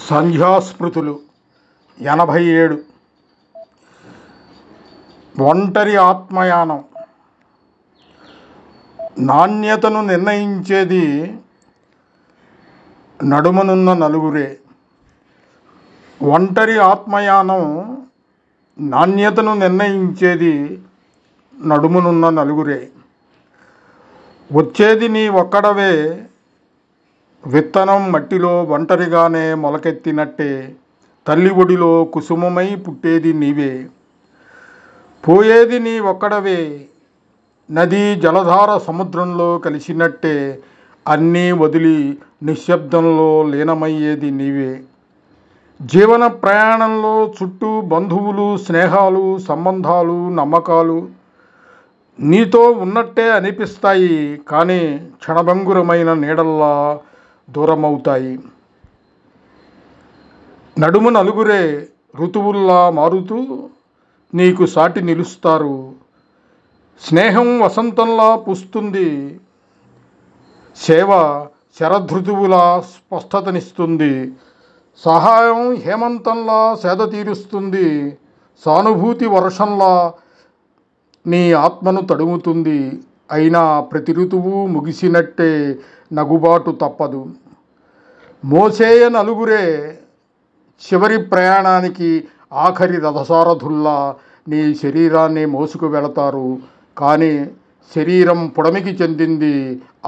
సంధ్యాస్మృతులు 87. ఒంటరి ఆత్మయానం. నాణ్యతను నిర్ణయించేది నడుమనున్న నలుగురే. ఒంటరి ఆత్మయానం నాణ్యతను నిర్ణయించేది నడుమనున్న నలుగురే. వచ్చేది నీ ఒక్కడవే, విత్తనం మట్టిలో ఒంటరిగానే మొలకెత్తినట్టే తల్లి ఒడిలో కుసుమమై పుట్టేది నీవే. పోయేది నీ ఒక్కడవే, నది జలధార సముద్రంలో కలిసినట్టే అన్నీ వదిలి నిశ్శబ్దంలో లీనమయ్యేది నీవే. జీవన ప్రయాణంలో చుట్టూ బంధువులు, స్నేహాలు, సంబంధాలు, నమ్మకాలు నీతో ఉన్నట్టే అనిపిస్తాయి, కానీ క్షణభంగురమైన నీడల్లా దూరమవుతాయి. నడుము నలుగురే ఋతువుల్లా మారుతూ నీకు సాటి నిలుస్తారు. స్నేహం వసంతంలా పూస్తుంది, సేవ శరదృతువులా స్పష్టతనిస్తుంది. సహాయం హేమంతంలా సేద తీరుస్తుంది, సానుభూతి వర్షంలా నీ ఆత్మను తడుముతుంది. అయినా ప్రతి ఋతువు ముగిసినట్టే నగుబాటు తప్పదు. మోసేయ నలుగురే చివరి ప్రయాణానికి ఆఖరి రథసారథుల్లా నీ శరీరాన్ని మోసుకు వెళతారు. కానీ శరీరం పుడమికి చెందింది,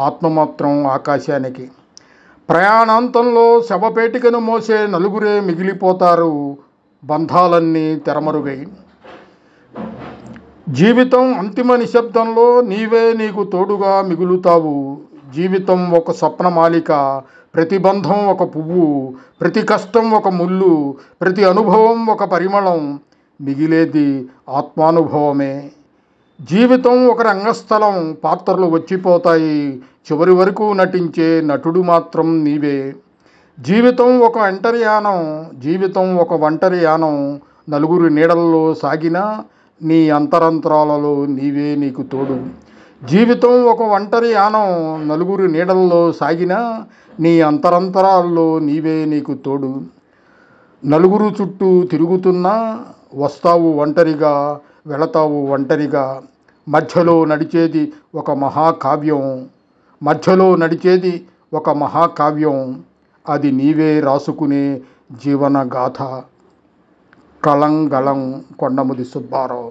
ఆత్మ మాత్రం ఆకాశానికి. ప్రయాణాంతంలో శవపేటికను మోసే నలుగురే మిగిలిపోతారు, బంధాలన్నీ తెరమరుగై. జీవితం అంతిమ నిశ్శబ్దంలో నీవే నీకు తోడుగా మిగులుతావు. జీవితం ఒక స్వప్నమాలిక, ప్రతి బంధం ఒక పువ్వు, ప్రతి కష్టం ఒక ముళ్ళు, ప్రతి అనుభవం ఒక పరిమళం, మిగిలేది ఆత్మానుభవమే. జీవితం ఒక రంగస్థలం, పాత్రలు వచ్చిపోతాయి, చివరి వరకు నటించే నటుడు మాత్రం నీవే. జీవితం ఒక ఒంటరి యానం, నలుగురు నీడల్లో సాగినా నీ అంతరంతరాలలో నీవే నీకు తోడు. జీవితం ఒక ఒంటరి యానం, నలుగురు నీడల్లో సాగినా నీ అంతరంతరాల్లో నీవే నీకు తోడు. నలుగురు చుట్టూ తిరుగుతున్నా వస్తావు ఒంటరిగా, వెళతావు ఒంటరిగా. మధ్యలో నడిచేది ఒక మహాకావ్యం, అది నీవే రాసుకునే జీవన గాథ. కళం గళం కొండముది సుబ్బారావు.